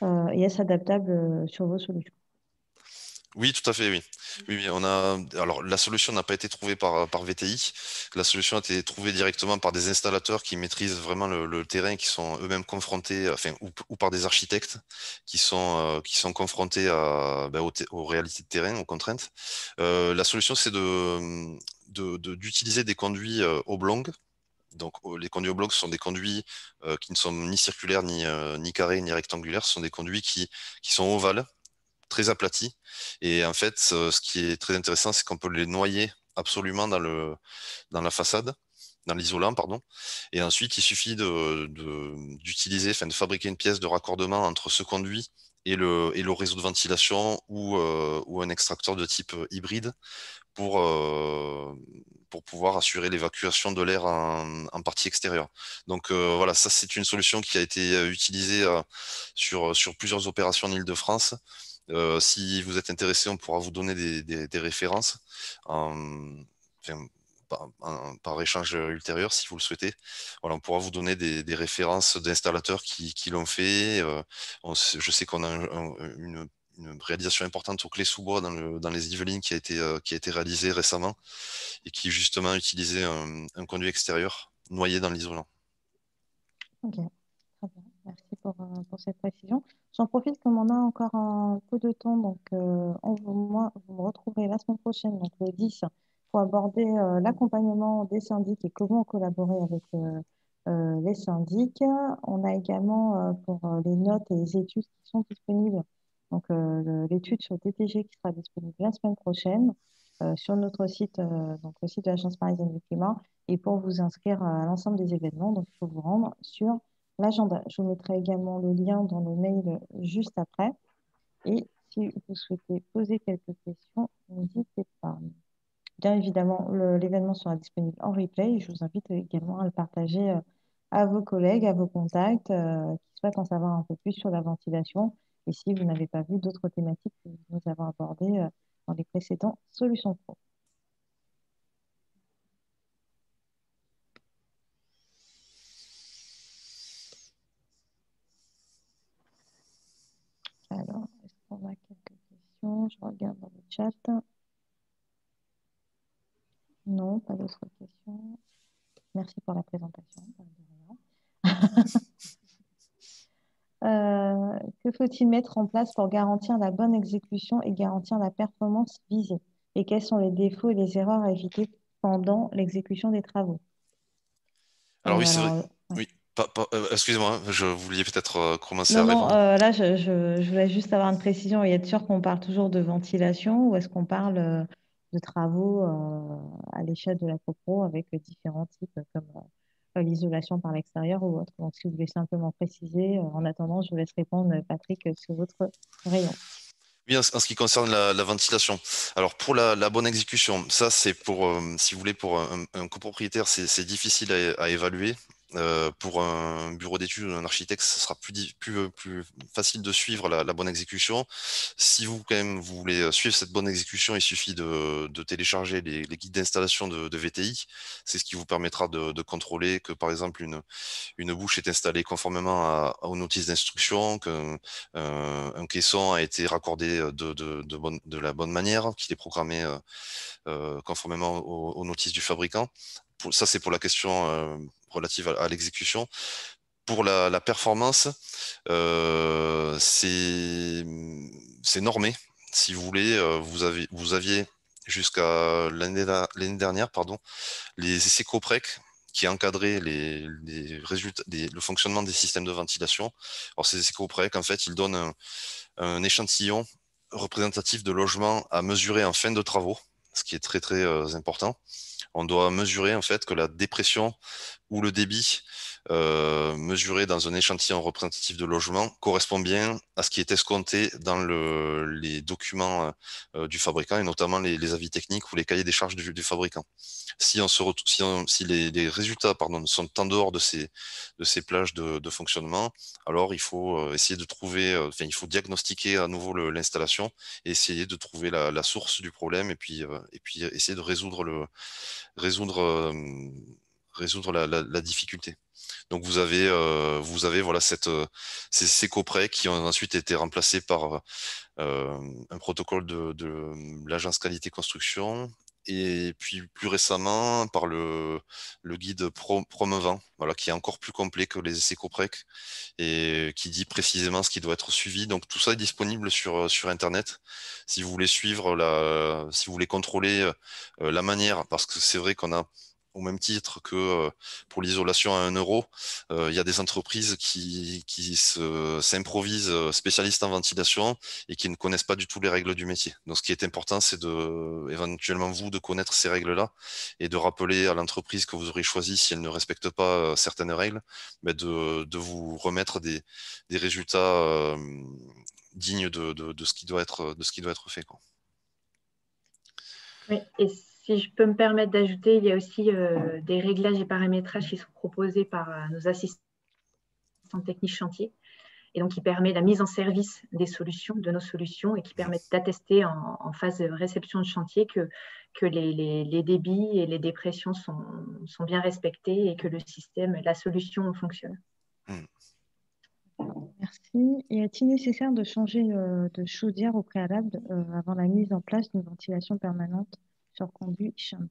Et est-ce adaptable sur vos solutions? Oui, tout à fait, oui. Oui, oui, alors, la solution n'a pas été trouvée par VTI. La solution a été trouvée directement par des installateurs qui maîtrisent vraiment le terrain, qui sont eux-mêmes confrontés, enfin, ou par des architectes qui sont confrontés aux réalités de terrain, aux contraintes. La solution, c'est d'utiliser des conduits oblongs. Donc, les conduits oblongs sont des conduits qui ne sont ni circulaires, ni carrés, ni rectangulaires. Ce sont des conduits qui sont ovales, très aplati. Et en fait, ce qui est très intéressant, c'est qu'on peut les noyer absolument dans la façade, dans l'isolant, pardon. Et ensuite, il suffit d'utiliser, enfin, de fabriquer une pièce de raccordement entre ce conduit et le réseau de ventilation ou un extracteur de type hybride pour, euh, pour pouvoir assurer l'évacuation de l'air en partie extérieure. Donc voilà, ça c'est une solution qui a été utilisée sur plusieurs opérations en Île-de-France. Si vous êtes intéressé, on pourra vous donner des références enfin, par échange ultérieur si vous le souhaitez. Voilà, on pourra vous donner des références d'installateurs qui l'ont fait. Je sais qu'on a une réalisation importante aux Clés-sous-Bois dans les Yvelines qui a été réalisée récemment et qui justement utilisait un conduit extérieur noyé dans l'isolant. Ok, très bien. Merci pour cette précision. J'en profite comme on a encore un peu de temps, donc vous me retrouverez la semaine prochaine, donc le 10, pour aborder l'accompagnement des syndics et comment collaborer avec les syndics. On a également pour les notes et les études qui sont disponibles, donc l'étude sur DTG qui sera disponible la semaine prochaine sur notre site, donc le site de l'Agence parisienne du climat. Et pour vous inscrire à l'ensemble des événements, donc il faut vous rendre sur l'agenda. Je vous mettrai également le lien dans le mail juste après. Et si vous souhaitez poser quelques questions, n'hésitez pas. Bien évidemment, l'événement sera disponible en replay et je vous invite également à le partager à vos collègues, à vos contacts qui souhaitent en savoir un peu plus sur la ventilation. Et si vous n'avez pas vu d'autres thématiques que nous avons abordées dans les précédents Solutions Pro. Alors, est-ce qu'on a quelques questions? Je regarde dans le chat. Non, pas d'autres questions. Merci pour la présentation. Pas de rien. Que faut-il mettre en place pour garantir la bonne exécution et garantir la performance visée? Et quels sont les défauts et les erreurs à éviter pendant l'exécution des travaux? Alors oui, c'est vrai. Ouais. Oui, excusez-moi, hein, je voulais peut-être commencer Non, à non, répondre. là, je voulais juste avoir une précision et être sûr qu'on parle toujours de ventilation ou est-ce qu'on parle de travaux à l'échelle de la copro avec différents types comme l'isolation par l'extérieur ou autre. Donc, si vous voulez simplement préciser, en attendant, je vous laisse répondre, Patrick, sur votre rayon. Oui, en ce qui concerne la ventilation. Alors pour la bonne exécution, ça c'est pour, si vous voulez, pour un copropriétaire, c'est difficile à évaluer pour un bureau d'études ou un architecte, ce sera plus facile de suivre la bonne exécution. Si vous, quand même, vous voulez suivre cette bonne exécution, il suffit de télécharger les guides d'installation de VTI. C'est ce qui vous permettra de contrôler que, par exemple, une bouche est installée conformément aux notices d'instruction, qu'un un caisson a été raccordé de la bonne manière, qu'il est programmé conformément aux notices du fabricant. Ça, c'est pour la question relative à l'exécution. Pour la performance, c'est normé. Si vous voulez, vous aviez jusqu'à l'année dernière, pardon, les essais Coprec qui encadraient les résultats, le fonctionnement des systèmes de ventilation. Alors, ces essais Coprec, en fait, ils donnent un échantillon représentatif de logements à mesurer en fin de travaux, ce qui est très très important. On doit mesurer en fait que la dépression ou le débit mesuré dans un échantillon représentatif de logement correspond bien à ce qui est escompté dans les documents du fabricant et notamment les avis techniques ou les cahiers des charges du fabricant. Si, si les résultats pardon, sont en dehors de ces plages de fonctionnement, alors il faut essayer de trouver, il faut diagnostiquer à nouveau l'installation et essayer de trouver la source du problème et puis essayer de résoudre, euh, résoudre la difficulté. Donc vous avez voilà ces coprets qui ont ensuite été remplacés par un protocole de l'agence qualité construction et puis plus récemment par le guide Promovant, voilà, qui est encore plus complet que les essais Coprec et qui dit précisément ce qui doit être suivi. Donc tout ça est disponible sur Internet. Si vous voulez suivre si vous voulez contrôler la manière, parce que c'est vrai qu'on a au même titre que pour l'isolation à 1 euro, il y a des entreprises qui s'improvisent spécialistes en ventilation et qui ne connaissent pas du tout les règles du métier. Donc, ce qui est important, c'est éventuellement vous de connaître ces règles-là et de rappeler à l'entreprise que vous aurez choisi, si elle ne respecte pas certaines règles, mais de vous remettre des résultats dignes de ce qui doit être fait, quoi. Oui, et si je peux me permettre d'ajouter, il y a aussi des réglages et paramétrages qui sont proposés par nos assistants techniques chantier, et donc qui permet la mise en service des solutions, de nos solutions, et qui permettent d'attester en phase de réception de chantier que les débits et les dépressions sont bien respectés et que le système, la solution fonctionne. Merci. Et est-il nécessaire de changer de chaudière au préalable avant la mise en place d'une ventilation permanente sur conduit shunt?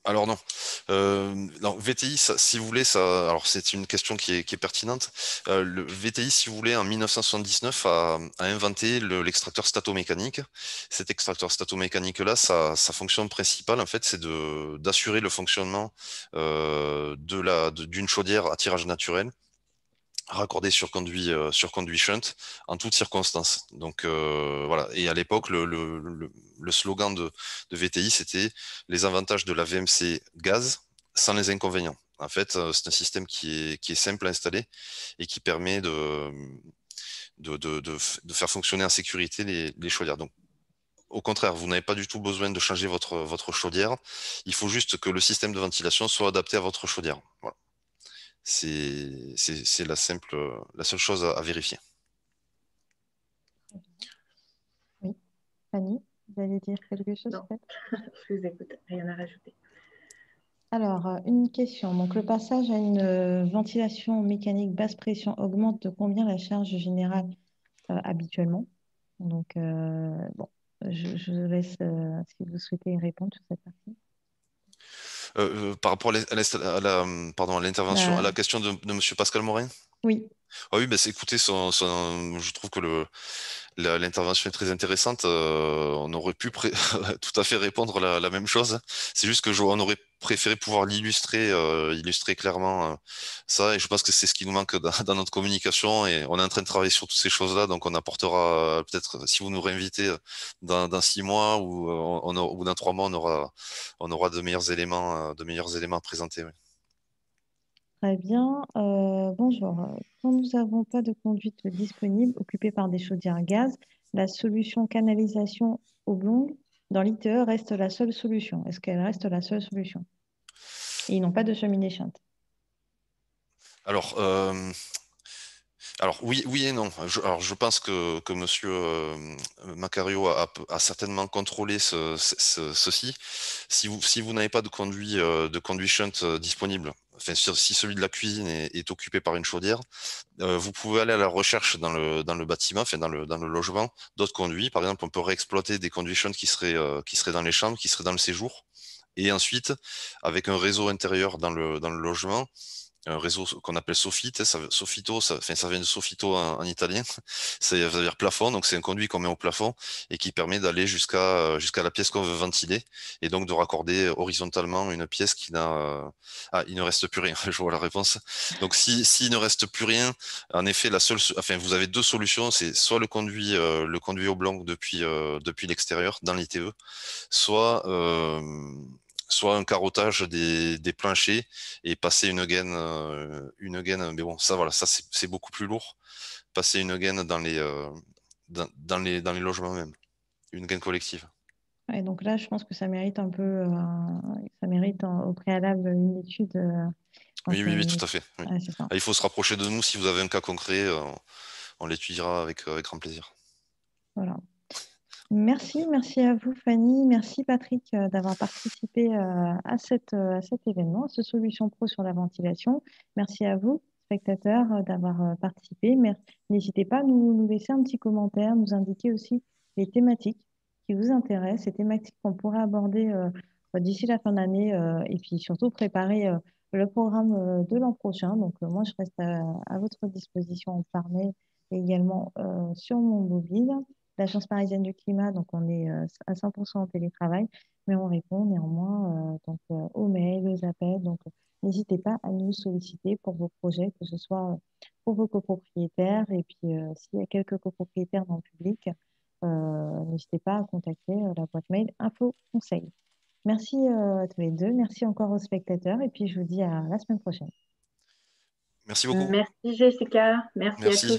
Alors non. Non, VTI, si vous voulez, alors c'est une question qui est pertinente. Le VTI, si vous voulez, en 1979, a inventé l'extracteur statomécanique. Cet extracteur statomécanique-là, sa fonction principale, en fait, c'est d'assurer le fonctionnement d'une chaudière à tirage naturel raccordé sur conduit shunt en toutes circonstances. Donc voilà. Et à l'époque, le slogan de VTI, c'était les avantages de la VMC gaz sans les inconvénients. En fait, c'est un système qui est simple à installer et qui permet de faire fonctionner en sécurité les chaudières. Donc, au contraire, vous n'avez pas du tout besoin de changer votre chaudière. Il faut juste que le système de ventilation soit adapté à votre chaudière. Voilà. C'est la seule chose à vérifier. Oui. Fanny, vous allez dire quelque chose Non, peut-être? je vous écoute, rien à rajouter. Alors, une question. Donc, le passage à une ventilation mécanique basse pression augmente de combien la charge générale habituellement? Donc, bon, je laisse, si vous souhaitez répondre sur cette partie. Par rapport à l'intervention, à la question de Monsieur Pascal Morin. Oui. Ah oui, bah, écoutez, je trouve que l'intervention est très intéressante. On aurait pu tout à fait répondre la même chose. C'est juste que on aurait préféré pouvoir illustrer clairement ça. Et je pense que c'est ce qui nous manque dans notre communication. Et on est en train de travailler sur toutes ces choses-là. Donc on apportera peut-être, si vous nous réinvitez dans 6 mois ou ou dans 3 mois, on aura de meilleurs éléments à présenter. Oui. Très bien. Bonjour. Quand nous n'avons pas de conduite disponible occupée par des chaudières à gaz, la solution canalisation oblongue dans l'ITE reste la seule solution. Est-ce qu'elle reste la seule solution? et ils n'ont pas de cheminée Shunt. Alors, oui, oui et non. Je pense que Monsieur Macario a certainement contrôlé ceci. Si vous n'avez pas de conduit shunt disponible, enfin, si celui de la cuisine est occupé par une chaudière, vous pouvez aller à la recherche dans le bâtiment, enfin dans le logement, d'autres conduits. Par exemple, on peut réexploiter des conduits shunt qui seraient dans les chambres, qui seraient dans le séjour. Et ensuite, avec un réseau intérieur dans le logement, un réseau qu'on appelle Sofite, Sofito, ça vient de Sofito en italien, ça veut dire plafond, donc c'est un conduit qu'on met au plafond et qui permet d'aller jusqu'à la pièce qu'on veut ventiler et donc de raccorder horizontalement une pièce qui n'a... Ah, il ne reste plus rien, je vois la réponse. Donc s'il ne reste plus rien, en effet, enfin, vous avez deux solutions, c'est soit le conduit au blanc depuis l'extérieur, dans l'ITE, soit... soit un carottage des planchers et passer une gaine, mais bon, ça voilà, ça c'est beaucoup plus lourd. Passer une gaine dans les logements même, une gaine collective. Et donc là, je pense que ça mérite un peu, ça mérite au préalable une étude. Oui, oui, oui, Une tout à fait. Oui. Ouais, c'est ça. Ah, il faut se rapprocher de nous si vous avez un cas concret, on l'étudiera avec grand plaisir. Voilà. Merci à vous, Fanny. Merci, Patrick, d'avoir participé à cet événement, à ce Solution Pro sur la ventilation. Merci à vous, spectateurs, d'avoir participé. N'hésitez pas à nous laisser un petit commentaire, nous indiquer aussi les thématiques qui vous intéressent, les thématiques qu'on pourrait aborder d'ici la fin d'année et puis surtout préparer le programme de l'an prochain. Donc, moi, je reste à votre disposition par mail et également sur mon mobile. L'Agence parisienne du climat, donc on est à 100% en télétravail, mais on répond néanmoins aux mails, aux appels. Donc, n'hésitez pas à nous solliciter pour vos projets, que ce soit pour vos copropriétaires. Et puis, s'il y a quelques copropriétaires dans le public, n'hésitez pas à contacter la boîte mail info conseil. Merci à tous les deux. Merci encore aux spectateurs. Et puis, je vous dis à la semaine prochaine. Merci beaucoup. Merci Jessica, merci à Merci. tous.